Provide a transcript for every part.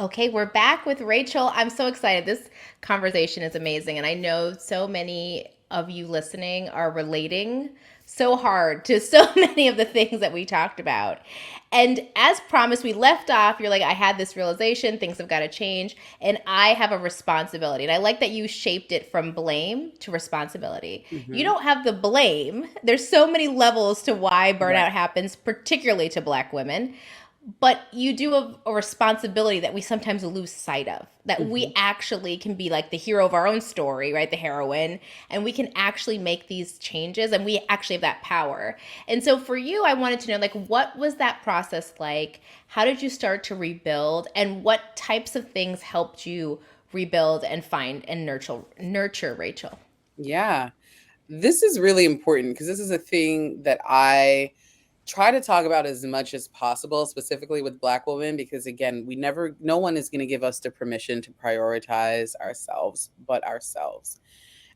Okay, we're back with Rachel. I'm so excited. This conversation is amazing. And I know so many of you listening are relating so hard to so many of the things that we talked about. And as promised, we left off. You're like, I had this realization, things have got to change, and I have a responsibility. And I like that you shaped it from blame to responsibility. You Hmm. don't have the blame. There's so many levels to why Right. burnout happens, particularly to Black women, but you do have a responsibility that we sometimes lose sight of, that we Hmm. actually can be like the hero of our own story, right, the heroine, and we can actually make these changes, and we actually have that power. And so for you, I wanted to know, like, what was that process like? How did you start to rebuild, and what types of things helped you rebuild and find and nurture Rachel? Yeah. This is really important because this is a thing that I try to talk about as much as possible, specifically with Black women, because again, no one is going to give us the permission to prioritize ourselves but ourselves.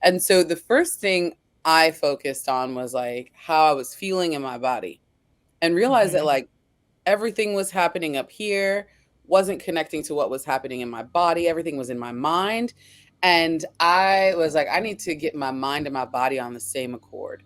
And so the first thing I focused on was like how I was feeling in my body and realized that Mm-hmm. like everything was happening up here, wasn't connecting to what was happening in my body. Everything was in my mind. And I was like, I need to get my mind and my body on the same accord.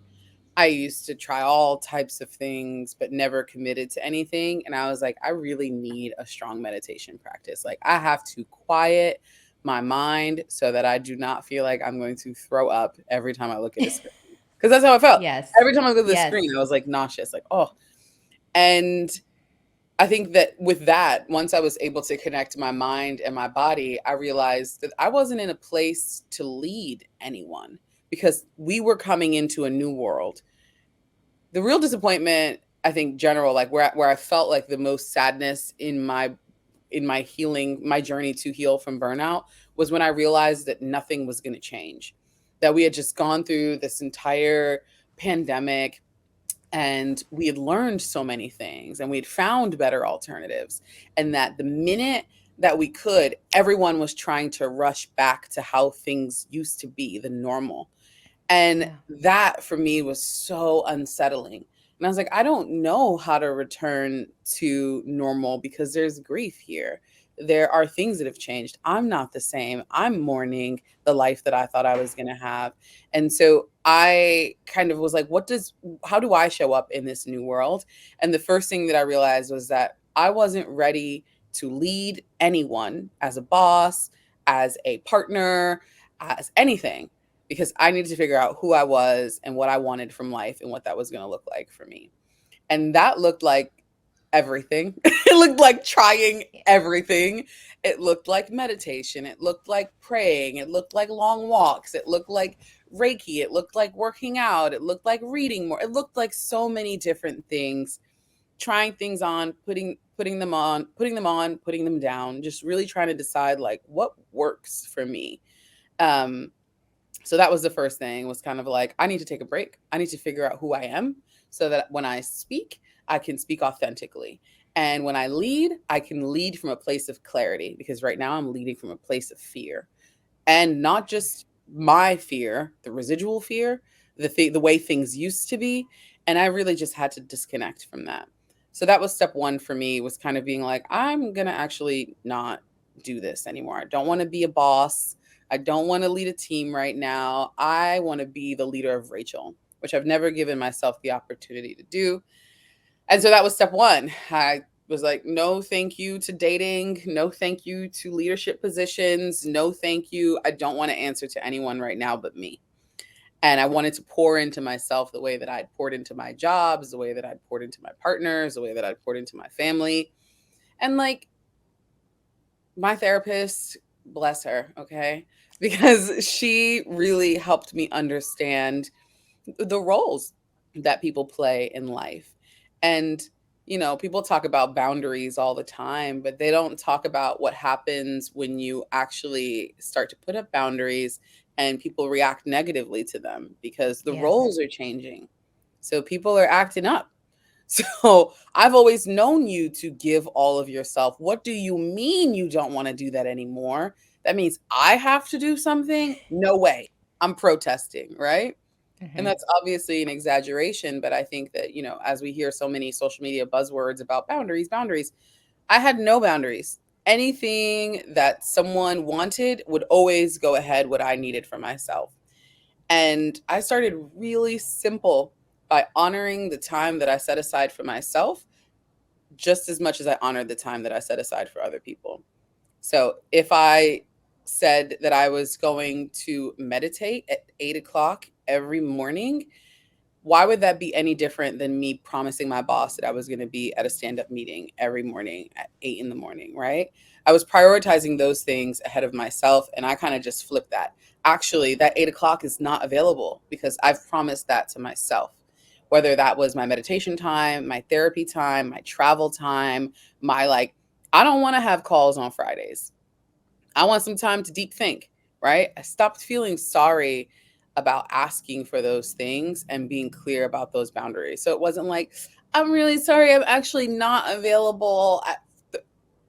I used to try all types of things, but never committed to anything. And I was like, I really need a strong meditation practice. Like, I have to quiet my mind so that I do not feel like I'm going to throw up every time I look at a screen. Because that's how I felt. Yes. Every time I look at the Yes. screen, I was like nauseous, like, oh. And I think that with that, once I was able to connect my mind and my body, I realized that I wasn't in a place to lead anyone because we were coming into a new world. The real disappointment, I think, general, like where I felt like the most sadness in my healing, my journey to heal from burnout, was when I realized that nothing was going to change. That we had just gone through this entire pandemic and we had learned so many things and we had found better alternatives, and that the minute that we could, everyone was trying to rush back to how things used to be, the normal. And Yeah. that for me was so unsettling. And I was like, I don't know how to return to normal because there's grief here. There are things that have changed. I'm not the same. I'm mourning the life that I thought I was going to have. And so I kind of was like, how do I show up in this new world? And the first thing that I realized was that I wasn't ready to lead anyone as a boss, as a partner, as anything, because I needed to figure out who I was and what I wanted from life and what that was going to look like for me. And that looked like everything. It looked like trying everything. It looked like meditation. It looked like praying. It looked like long walks. It looked like Reiki. It looked like working out. It looked like reading more. It looked like so many different things, trying things on, putting them on, putting them down, just really trying to decide like what works for me. Um, so that was the first thing, was kind of like, I need to take a break. I need to figure out who I am so that when I speak, I can speak authentically. And when I lead, I can lead from a place of clarity, because right now I'm leading from a place of fear, and not just my fear, the residual fear, the way things used to be. And I really just had to disconnect from that. So that was step one for me, was kind of being like, I'm going to actually not do this anymore. I don't want to be a boss. I don't want to lead a team right now. I want to be the leader of Rachel, which I've never given myself the opportunity to do. And so that was step one. I was like, no, thank you to dating. No, thank you to leadership positions. No, thank you. I don't want to answer to anyone right now but me. And I wanted to pour into myself the way that I'd poured into my jobs, the way that I'd poured into my partners, the way that I'd poured into my family. And like, my therapist, bless her, okay? Because she really helped me understand the roles that people play in life. And, people talk about boundaries all the time, but they don't talk about what happens when you actually start to put up boundaries and people react negatively to them because the Yes. roles are changing. So people are acting up. So I've always known you to give all of yourself. What do you mean you don't want to do that anymore? That means I have to do something? No way. I'm protesting, right? And Mm-hmm. that's obviously an exaggeration, but I think that, as we hear so many social media buzzwords about boundaries, boundaries, I had no boundaries. anything that someone wanted would always go ahead what I needed for myself. And I started really simple by honoring the time that I set aside for myself just as much as I honored the time that I set aside for other people. So if I said that I was going to meditate at 8 o'clock every morning, why would that be any different than me promising my boss that I was going to be at a stand-up meeting every morning at 8 in the morning, right? I was prioritizing those things ahead of myself, and I kind of just flipped that. Actually, that 8 o'clock is not available because I've promised that to myself. Whether that was my meditation time, my therapy time, my travel time, my like, I don't want to have calls on Fridays. I want some time to deep think, right? I stopped feeling sorry about asking for those things and being clear about those boundaries. So it wasn't like, I'm really sorry, I'm actually not available.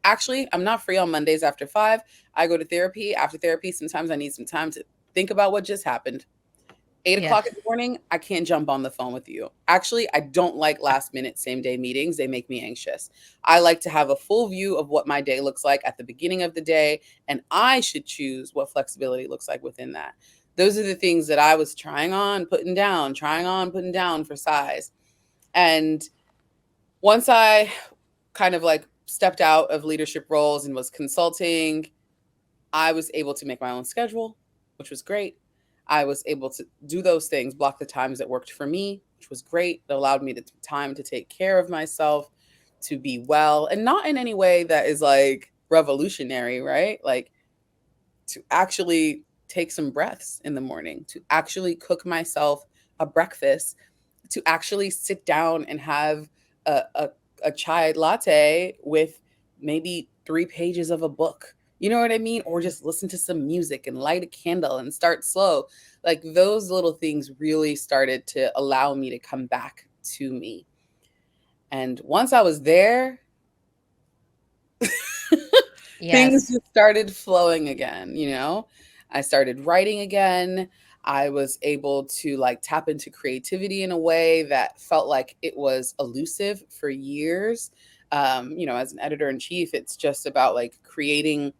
Actually, I'm not free on Mondays after 5. I go to therapy. After therapy, sometimes I need some time to think about what just happened. 8 Yeah. o'clock in the morning, I can't jump on the phone with you. Actually, I don't like last minute, same day meetings. They make me anxious. I like to have a full view of what my day looks like at the beginning of the day, and I should choose what flexibility looks like within that. Those are the things that I was trying on, putting down, for size. And once I kind of like stepped out of leadership roles and was consulting, I was able to make my own schedule, which was great. I was able to do those things, block the times that worked for me, which was great. It allowed me the time to take care of myself, to be well, and not in any way that is like revolutionary, right? Like to actually take some breaths in the morning, to actually cook myself a breakfast, to actually sit down and have a chai latte with maybe 3 pages of a book. You know what I mean? Or just listen to some music and light a candle and start slow. Like those little things really started to allow me to come back to me. And once I was there, things Yes. just started flowing again, you know? I started writing again. I was able to like tap into creativity in a way that felt like it was elusive for years. As an editor in chief, it's just about like creating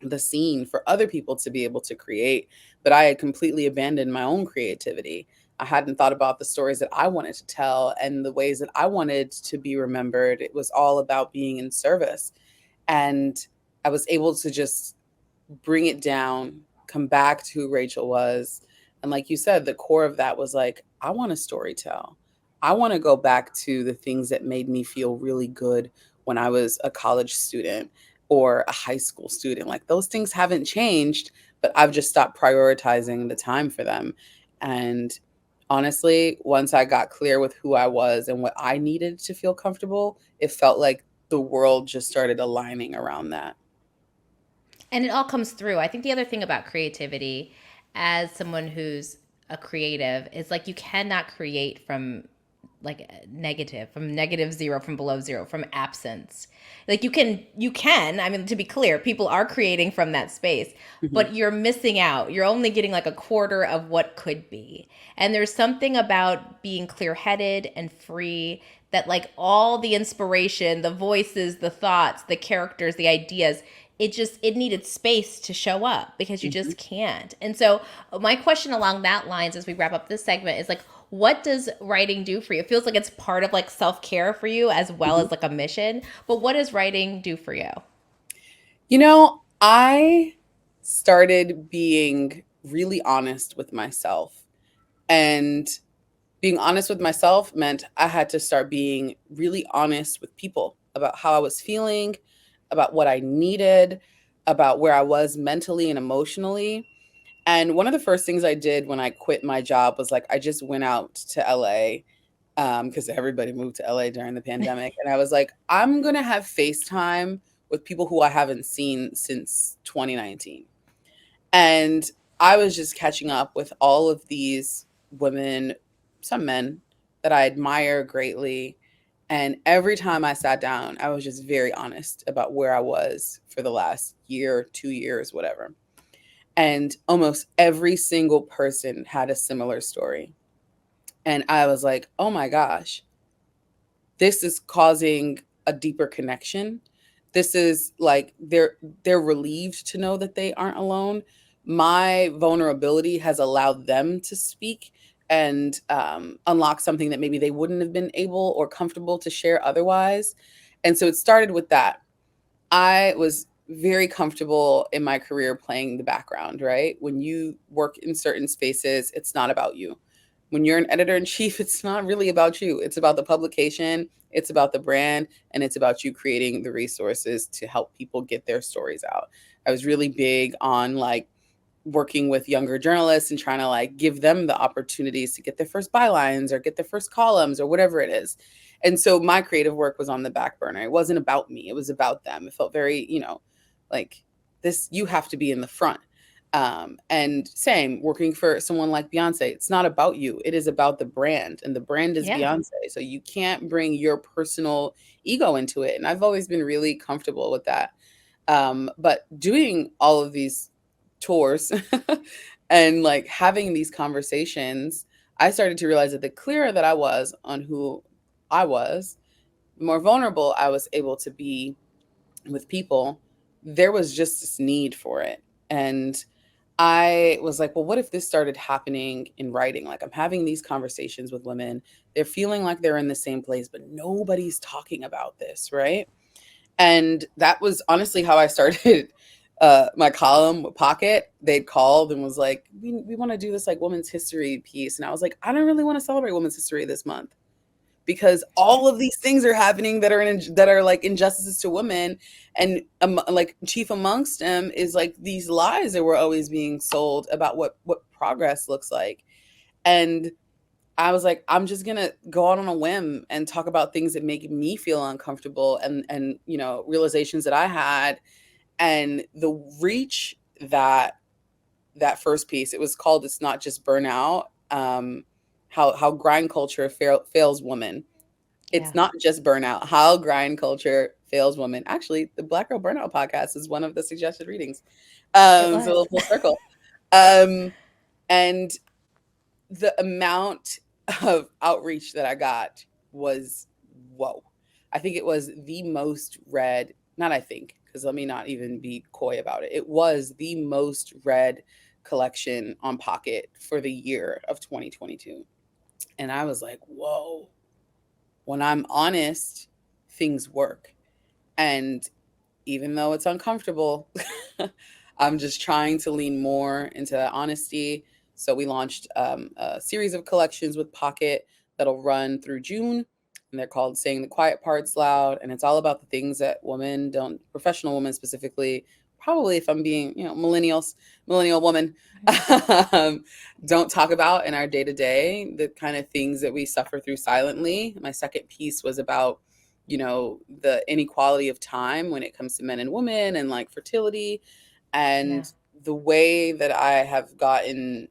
the scene for other people to be able to create. But I had completely abandoned my own creativity. I hadn't thought about the stories that I wanted to tell and the ways that I wanted to be remembered. It was all about being in service. And I was able to just bring it down, come back to who Rachel was. And like you said, the core of that was like, I want to story tell. I want to go back to the things that made me feel really good when I was a college student or a high school student. Like those things haven't changed, but I've just stopped prioritizing the time for them. And honestly, once I got clear with who I was and what I needed to feel comfortable, it felt like the world just started aligning around that. And it all comes through. I think the other thing about creativity, as someone who's a creative, is like you cannot create from like negative, from negative zero, from below zero, from absence. Like you can, I mean, to be clear, people are creating from that space, Mhm. but you're missing out. You're only getting like a quarter of what could be. And there's something about being clear-headed and free that like all the inspiration, the voices, the thoughts, the characters, the ideas, it needed space to show up because you Mhm. just can't. And so my question along that lines as we wrap up this segment is like, what does writing do for you? It feels like it's part of like self-care for you as well Mhm. as like a mission, but what does writing do for you? I started being really honest with myself. And being honest with myself meant I had to start being really honest with people about how I was feeling, about what I needed, about where I was mentally and emotionally. And one of the first things I did when I quit my job was like, I just went out to LA because everybody moved to LA during the pandemic. And I was like, I'm going to have FaceTime with people who I haven't seen since 2019. And I was just catching up with all of these women, some men that I admire greatly. And every time I sat down, I was just very honest about where I was for the last year, 2 years, whatever. And almost every single person had a similar story. And I was like, oh my gosh, this is causing a deeper connection. This is like they're relieved to know that they aren't alone. My vulnerability has allowed them to speak and unlock something that maybe they wouldn't have been able or comfortable to share otherwise. And so it started with that. I was very comfortable in my career playing the background, right? When you work in certain spaces, it's not about you. When you're an editor in chief, it's not really about you. It's about the publication, it's about the brand, and it's about you creating the resources to help people get their stories out. I was really big on like working with younger journalists and trying to like give them the opportunities to get their first bylines or get their first columns or whatever it is. And so my creative work was on the back burner. It wasn't about me, it was about them. It felt very, like this, you have to be in the front. And same working for someone like Beyonce, it's not about you, it is about the brand, and the brand is Yeah. Beyonce. So you can't bring your personal ego into it. And I've always been really comfortable with that. But doing all of these tours and like having these conversations, I started to realize that the clearer that I was on who I was, the more vulnerable I was able to be with people. There was just this need for it. And I was like, well, what if this started happening in writing? Like, I'm having these conversations with women. They're feeling like they're in the same place, but nobody's talking about this, right? And that was honestly how I started my column with Pocket. They'd called and was like, we want to do this like women's history piece. And I was like, I don't really want to celebrate women's history this month because all of these things are happening that are like injustices to women. And like chief amongst them is like these lies that were always being sold about what progress looks like. And I was like, I'm just gonna go out on a whim and talk about things that make me feel uncomfortable, and realizations that I had, and the reach that first piece. It was called "It's Not Just Burnout." How grind culture fails women. Yeah. It's not just burnout. How grind culture fails women. Actually, the Black Girl Burnout podcast is one of the suggested readings. It So a was. little full circle. Um, and the amount of outreach that I got was whoa. I think it was the most read, not I think, because let me not even be coy about it. It was the most read collection on Pocket for the year of 2022. And I was like, whoa, when I'm honest, things work. And even though it's uncomfortable, I'm just trying to lean more into that honesty. So we launched a series of collections with Pocket that'll run through June. And they're called Saying the Quiet Parts Loud. And it's all about the things that women don't, professional women specifically, probably if I'm being, millennial woman, um, don't talk about in our day to day, the kind of things that we suffer through silently. My second piece was about the inequality of time when it comes to men and women and like fertility, Yeah. and the way that I have gotten,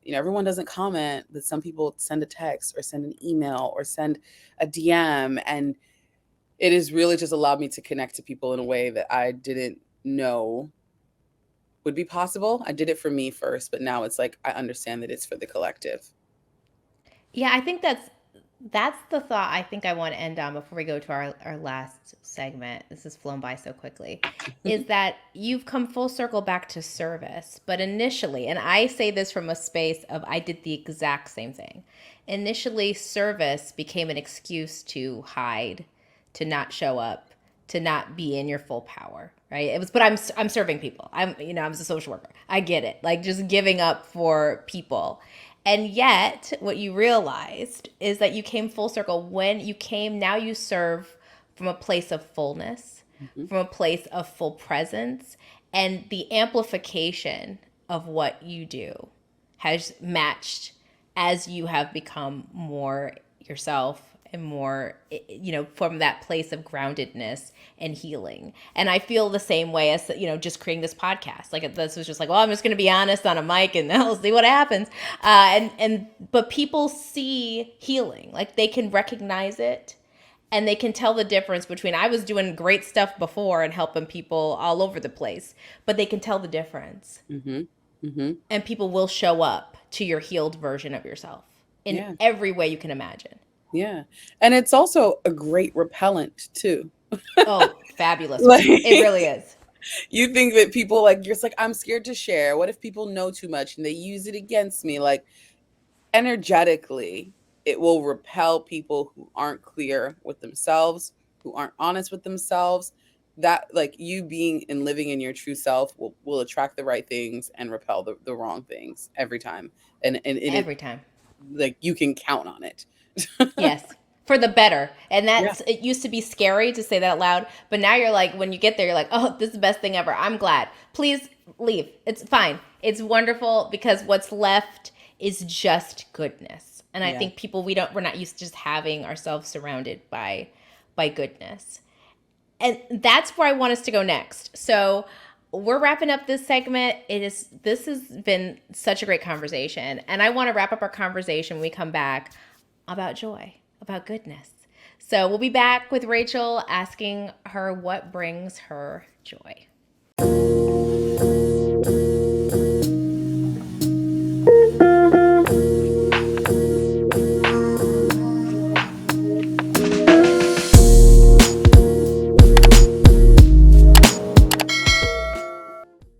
everyone doesn't comment, but some people send a text or send an email or send a DM, and it has really just allowed me to connect to people in a way that I didn't know would be possible. I did it for me first, but now it's like I understand that it's for the collective. Yeah, I think that's the thought I think I want to end on before we go to our last segment. This has flown by so quickly. Is that you've come full circle back to service. But initially, and I say this from a space of I did the exact same thing. Initially, service became an excuse to hide, to not show up, to not be in your full power, right? It was, but I'm serving people. I'm a social worker. I get it. Like just giving up for people. And yet, what you realized is that you came full circle. When you came, now you serve from a place of fullness, Mhm. from a place of full presence, and the amplification of what you do has matched as you have become more yourself and more, from that place of groundedness and healing. And I feel the same way as, just creating this podcast. Like this was just like, well, I'm just going to be honest on a mic and I'll see what happens. But people see healing, like they can recognize it, and they can tell the difference between I was doing great stuff before and helping people all over the place, but they can tell the difference. Mhm. Mhm. And people will show up to your healed version of yourself in Yeah. every way you can imagine. Yeah. And it's also a great repellent too. Oh, fabulous Like, one. It really is. you think that people like, you're just like, I'm scared to share. What if people know too much and they use it against me? Like, energetically, it will repel people who aren't clear with themselves, who aren't honest with themselves. That, like, you being and living in your true self will attract the right things and repel the wrong things every time. And it, Every time. like, you can count on it. Yes. For the better. And Yeah. it used to be scary to say that out loud, but now you're like, when you get there, you're like, oh, this is the best thing ever. I'm glad. Please leave. It's fine. It's wonderful, because what's left is just goodness. And I Yeah. think people, we're not used to just having ourselves surrounded by goodness. And that's where I want us to go next. So we're wrapping up this segment. This has been such a great conversation. And I want to wrap up our conversation when we come back about joy, about goodness. So we'll be back with Rachel, asking her what brings her joy.